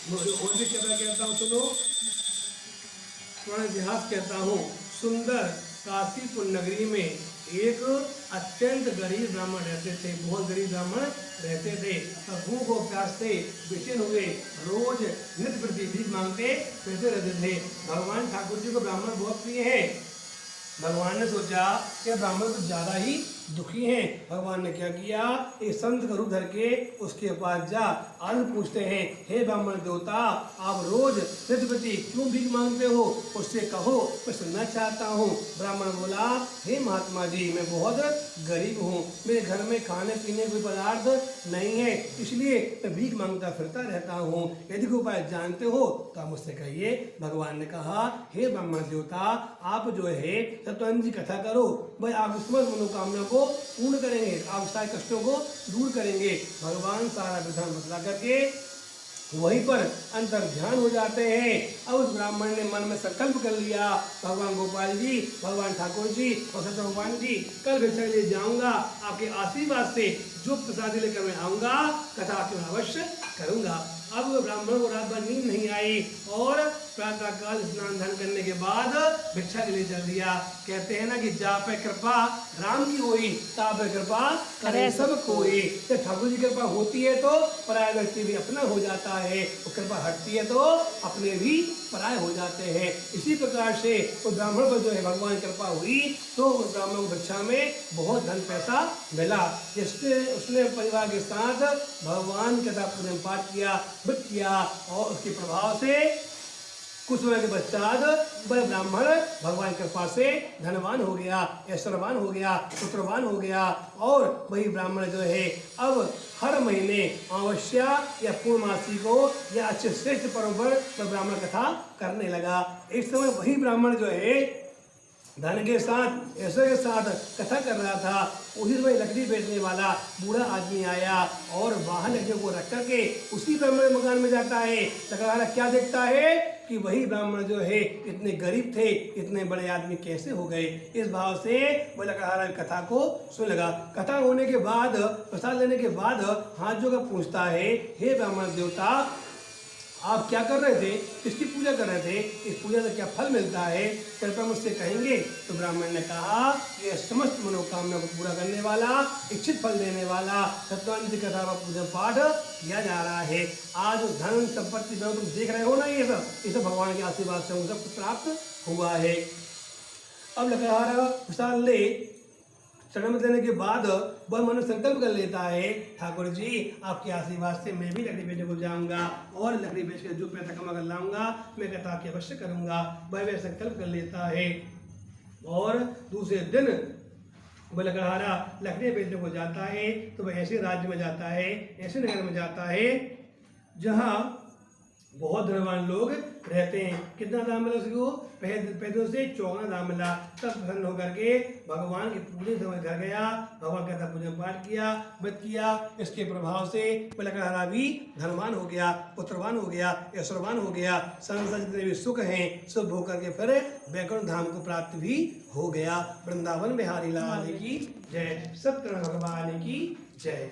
और भी कहता हूँ सुनो, पुराना इतिहास कहता हूँ, सुंदर काशीपुर नगरी में एक अत्यंत गरीब ब्राह्मण रहते थे, बहुत गरीब ब्राह्मण रहते थे। भूख और प्यास से बेचैन हुए रोज नित्य प्रति भीख मांगते फिरते रहते थे। भगवान ठाकुर जी को ब्राह्मण बहुत प्रिय है। भगवान ने सोचा कि ब्राह्मण कुछ ज़्यादा ही दुखी हैं। भगवान ने क्या किया, एक संत का रूप धर के उसके पास जा आज पूछते हैं, हे ब्राह्मण देवता, आप रोज नित्य प्रति क्यों भीख मांगते हो, उससे कहो, मैं सुनना चाहता हूँ। ब्राह्मण बोला, हे महात्मा जी, मैं बहुत गरीब हूँ, मेरे घर में खाने पीने कोई पदार्थ नहीं है, इसलिए मैं भीख मांगता फिरता रहता हूँ। यदि कोई उपाय जानते हो तो आप मुझसे कहिए। भगवान ने कहा, हे ब्राह्मण देवता, आप जो है सत्यनारायण जी कथा करो, भाई आप समस्त मनोकामना को पूर्ण करेंगे, आप सारे कष्टों को दूर करेंगे। भगवान सारा विधान बतला करके वहीं पर अंतर ध्यान हो जाते हैं। अब उस ब्राह्मण ने मन में संकल्प कर लिया, भगवान गोपाल जी, भगवान ठाकुर जी और सत्य भगवान जी, कल भिक्षा ले जाऊंगा, आपके आशीर्वाद से जो प्रसादी लेकर मैं आऊंगा, कथा आपके अवश्य करूंगा। अब ब्राह्मण को रात भर नींद नहीं आई और प्रातः काल स्नान ध्यान करने के बाद भिक्षा के लिए चल दिया। कहते हैं ना कि जा पे कृपा राम की होई, ता पे कृपा करे सब कोई। तो ठाकुर जी की कृपा होती है तो पराया व्यक्ति भी अपना हो जाता है, और कृपा हटती है तो अपने भी पराय हो जाते हैं। इसी प्रकार से उस ब्राह्मण पर जो है भगवान की कृपा हुई तो उस ब्राह्मण को भिक्षा में बहुत धन पैसा मिला, जिससे उसने परिवार के साथ भगवान के साथ पूजन पाठ किया, व्रत किया, और उसके प्रभाव से कुछ समय के पश्चात वह ब्राह्मण भगवान की कृपा से धनवान हो गया, ऐश्वर्यवान हो गया, पुत्रवान हो गया। और वही ब्राह्मण जो है अब हर महीने अमावस्या या पूर्णमासी को या अच्छे श्रेष्ठ पर्व पर ब्राह्मण कथा करने लगा। एक समय वही ब्राह्मण जो है धन के साथ ऐश्वर्य के साथ कथा कर रहा था, उसी समय लकड़ी बेचने वाला बूढ़ा आदमी आया और वाहन लकड़ियों को रख करके उसी ब्राह्मण के मकान में जाता है। लकड़हारा क्या देखता है कि वही ब्राह्मण जो है इतने गरीब थे, इतने बड़े आदमी कैसे हो गए। इस भाव से वह लकड़हारा कथा को सुन लगा। कथा होने के बाद, प्रसाद लेने के बाद हाथ जोड़कर पूछता है, हे ब्राह्मण देवता, आप क्या कर रहे थे, किसकी पूजा कर रहे थे, इस पूजा से क्या फल मिलता है, कृपया मुझसे कहेंगे। तो ब्राह्मण ने कहा, यह समस्त मनोकामना को पूरा करने वाला, इच्छित फल देने वाला सत्यनारायण जी कथा का पूजा पाठ किया जा रहा है। आज धन संपत्ति जो तुम देख रहे हो ना, ये सब भगवान के आशीर्वाद से उन सबको प्राप्त हुआ है। अब लकड़हारा प्रसाद ले चरण में देने के बाद वह मन संकल्प कर लेता है, ठाकुर जी आपके आशीर्वाद से मैं भी लकड़ी बेचने को जाऊंगा और लकड़ी बेच कर जो पैसा कमा कर लाऊंगा मैं कथा की अवश्य करूंगा। वह संकल्प कर लेता है और दूसरे दिन वह लकड़हारा लकड़ी बेचने को जाता है। तो वह ऐसे राज्य में जाता है, ऐसे नगर में जाता है जहाँ बहुत धनवान लोग रहते हैं। कितना दाम मिला उसको, पैदों से 54 दाम मिला। तब प्रसन्न होकर के भगवान के पूरे समय घर गया, भगवान का पूजन पाठ किया, व्रत किया। इसके प्रभाव से लकड़हारा भी धनवान हो गया, पुत्रवान हो गया, ऐश्वर्यवान हो गया। संसार जितने भी सुख हैं सब भोग करके फिर वैकुंठ धाम को प्राप्त भी हो गया। वृंदावन बिहारी लाल की जय, सत्यनारायण भगवान की जय।